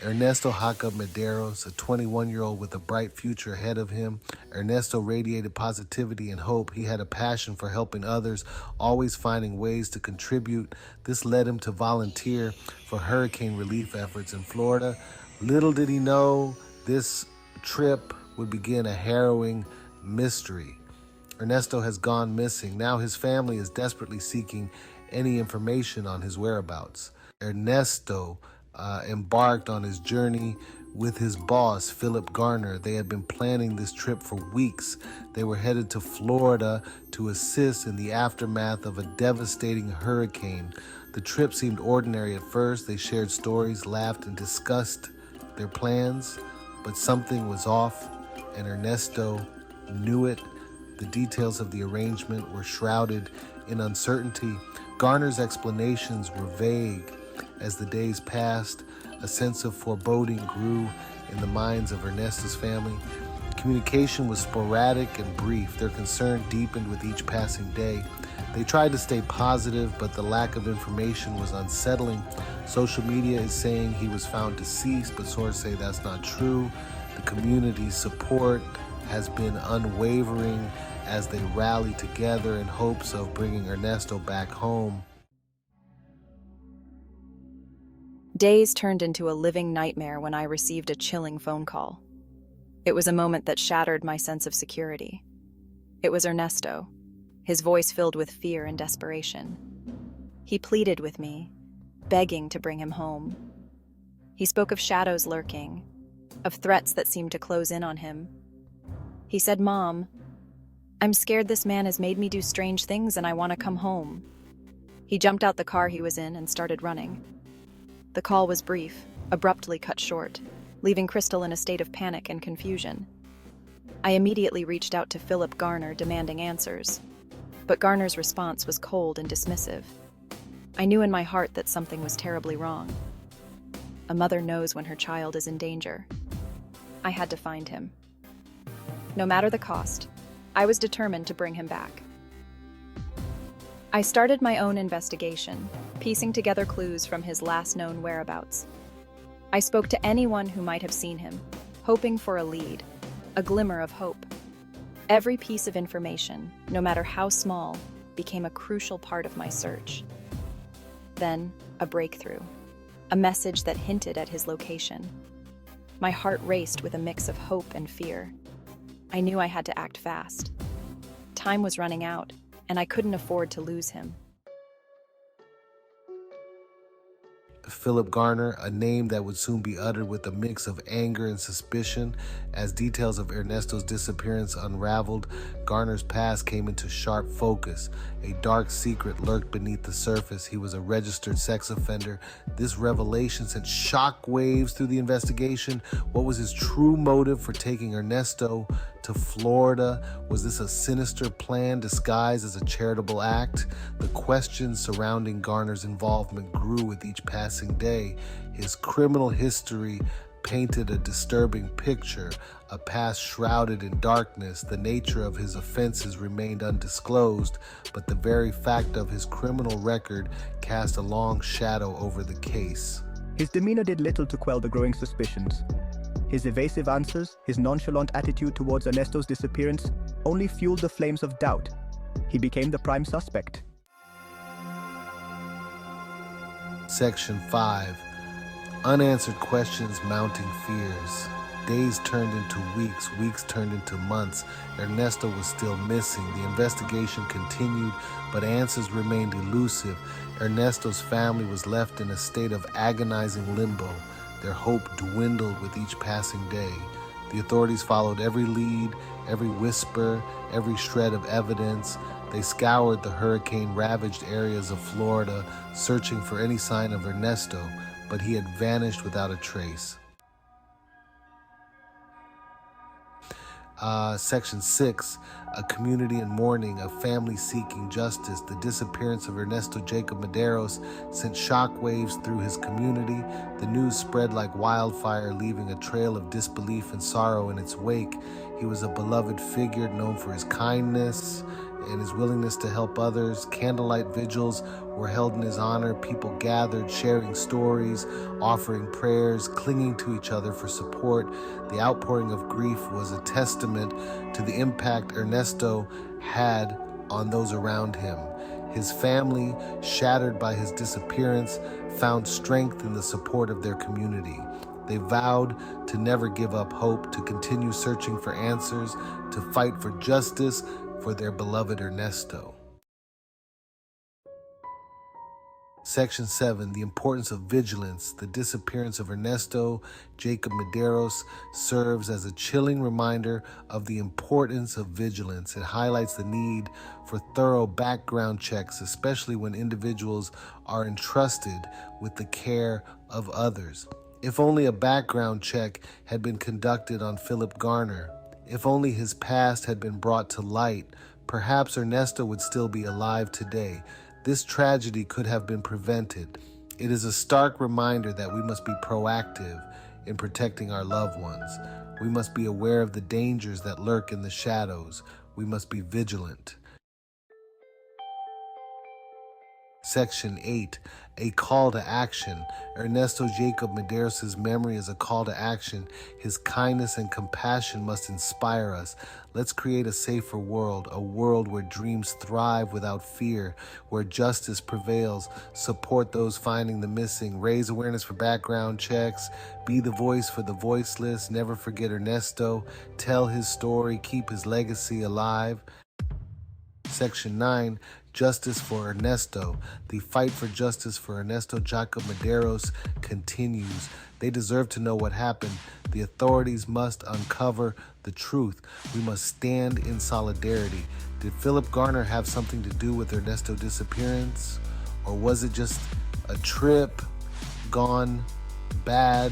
Ernesto Jacob Mederos, a 21-year-old with a bright future ahead of him. Ernesto radiated positivity and hope. He had a passion for helping others, always finding ways to contribute. This led him to volunteer for hurricane relief efforts in Florida. Little did he know this trip would begin a harrowing mystery. Ernesto has gone missing. Now his family is desperately seeking any information on his whereabouts. Ernesto embarked on his journey with his boss, Philip Garner. They had been planning this trip for weeks. They were headed to Florida to assist in the aftermath of a devastating hurricane. The trip seemed ordinary at first. They shared stories, laughed, and discussed their plans, but something was off, and Ernesto knew it. The details of the arrangement were shrouded in uncertainty. Garner's explanations were vague. As the days passed, a sense of foreboding grew in the minds of Ernesto's family. Communication was sporadic and brief. Their concern deepened with each passing day. They tried to stay positive, but the lack of information was unsettling. Social media is saying he was found deceased, but sources say that's not true. The community's support has been unwavering as they rally together in hopes of bringing Ernesto back home. Days turned into a living nightmare when I received a chilling phone call. It was a moment that shattered my sense of security. It was Ernesto, his voice filled with fear and desperation. He pleaded with me, begging to bring him home. He spoke of shadows lurking, of threats that seemed to close in on him. He said, "Mom, I'm scared this man has made me do strange things and I want to come home." He jumped out the car he was in and started running. The call was brief, abruptly cut short, leaving Crystal in a state of panic and confusion. I immediately reached out to Philip Garner, demanding answers, but Garner's response was cold and dismissive. I knew in my heart that something was terribly wrong. A mother knows when her child is in danger. I had to find him. No matter the cost, I was determined to bring him back. I started my own investigation, piecing together clues from his last known whereabouts. I spoke to anyone who might have seen him, hoping for a lead, a glimmer of hope. Every piece of information, no matter how small, became a crucial part of my search. Then, a breakthrough, a message that hinted at his location. My heart raced with a mix of hope and fear. I knew I had to act fast. Time was running out, and I couldn't afford to lose him. Philip Garner, a name that would soon be uttered with a mix of anger and suspicion. As details of Ernesto's disappearance unraveled, Garner's past came into sharp focus. A dark secret lurked beneath the surface. He was a registered sex offender. This revelation sent shockwaves through the investigation. What was his true motive for taking Ernesto to Florida? Was this a sinister plan disguised as a charitable act? The questions surrounding Garner's involvement grew with each passing day. His criminal history painted a disturbing picture, a past shrouded in darkness. The nature of his offenses remained undisclosed, but the very fact of his criminal record cast a long shadow over the case. His demeanor did little to quell the growing suspicions. His evasive answers, his nonchalant attitude towards Ernesto's disappearance, only fueled the flames of doubt. He became the prime suspect. Section 5. Unanswered questions, mounting fears. Days turned into weeks, weeks turned into months. Ernesto was still missing. The investigation continued, but answers remained elusive. Ernesto's family was left in a state of agonizing limbo. Their hope dwindled with each passing day. The authorities followed every lead, every whisper, every shred of evidence. They scoured the hurricane-ravaged areas of Florida, searching for any sign of Ernesto, but he had vanished without a trace. Section 6, a community in mourning, a family seeking justice. The disappearance of Ernesto Jacob Mederos sent shockwaves through his community. The news spread like wildfire, leaving a trail of disbelief and sorrow in its wake. He was a beloved figure known for his kindness, and his willingness to help others. Candlelight vigils were held in his honor. People gathered, sharing stories, offering prayers, clinging to each other for support. The outpouring of grief was a testament to the impact Ernesto had on those around him. His family, shattered by his disappearance, found strength in the support of their community. They vowed to never give up hope, to continue searching for answers, to fight for justice for their beloved Ernesto. Section 7, the importance of vigilance. The disappearance of Ernesto Jacob Mederos serves as a chilling reminder of the importance of vigilance. It highlights the need for thorough background checks, especially when individuals are entrusted with the care of others. If only a background check had been conducted on Philip Garner, if only his past had been brought to light, perhaps Ernesto would still be alive today. This tragedy could have been prevented. It is a stark reminder that we must be proactive in protecting our loved ones. We must be aware of the dangers that lurk in the shadows. We must be vigilant. Section 8, a call to action. Ernesto Jacob Mederos' memory is a call to action. His kindness and compassion must inspire us. Let's create a safer world, a world where dreams thrive without fear, where justice prevails. Support those finding the missing. Raise awareness for background checks. Be the voice for the voiceless. Never forget Ernesto. Tell his story. Keep his legacy alive. Section 9, justice for Ernesto. The fight for justice for Ernesto Jacob Mederos continues. They deserve to know what happened. The authorities must uncover the truth. We must stand in solidarity. Did Philip Garner have something to do with Ernesto's disappearance? Or was it just a trip gone bad?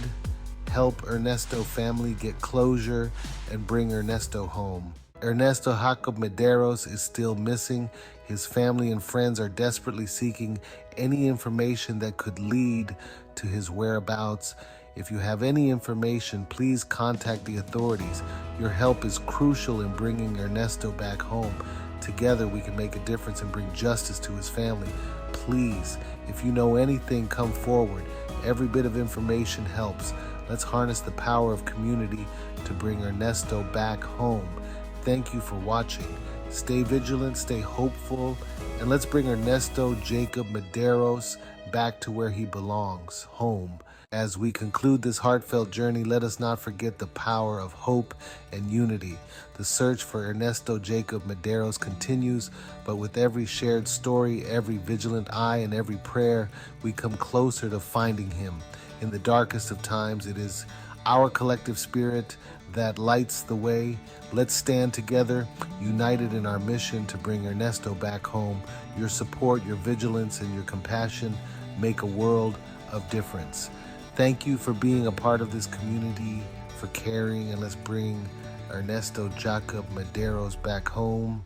Help Ernesto family get closure and bring Ernesto home. Ernesto Jacob Mederos is still missing. His family and friends are desperately seeking any information that could lead to his whereabouts. If you have any information, please contact the authorities. Your help is crucial in bringing Ernesto back home. Together, we can make a difference and bring justice to his family. Please, if you know anything, come forward. Every bit of information helps. Let's harness the power of community to bring Ernesto back home. Thank you for watching. Stay vigilant, stay hopeful, and let's bring Ernesto Jacob Mederos back to where he belongs, home. As we conclude this heartfelt journey, let us not forget the power of hope and unity. The search for Ernesto Jacob Mederos continues, but with every shared story, every vigilant eye, and every prayer, we come closer to finding him. In the darkest of times, it is our collective spirit that lights the way. Let's stand together, united in our mission to bring Ernesto back home. Your support, your vigilance, and your compassion make a world of difference. Thank you for being a part of this community, for caring, and let's bring Ernesto Jacob Mederos back home.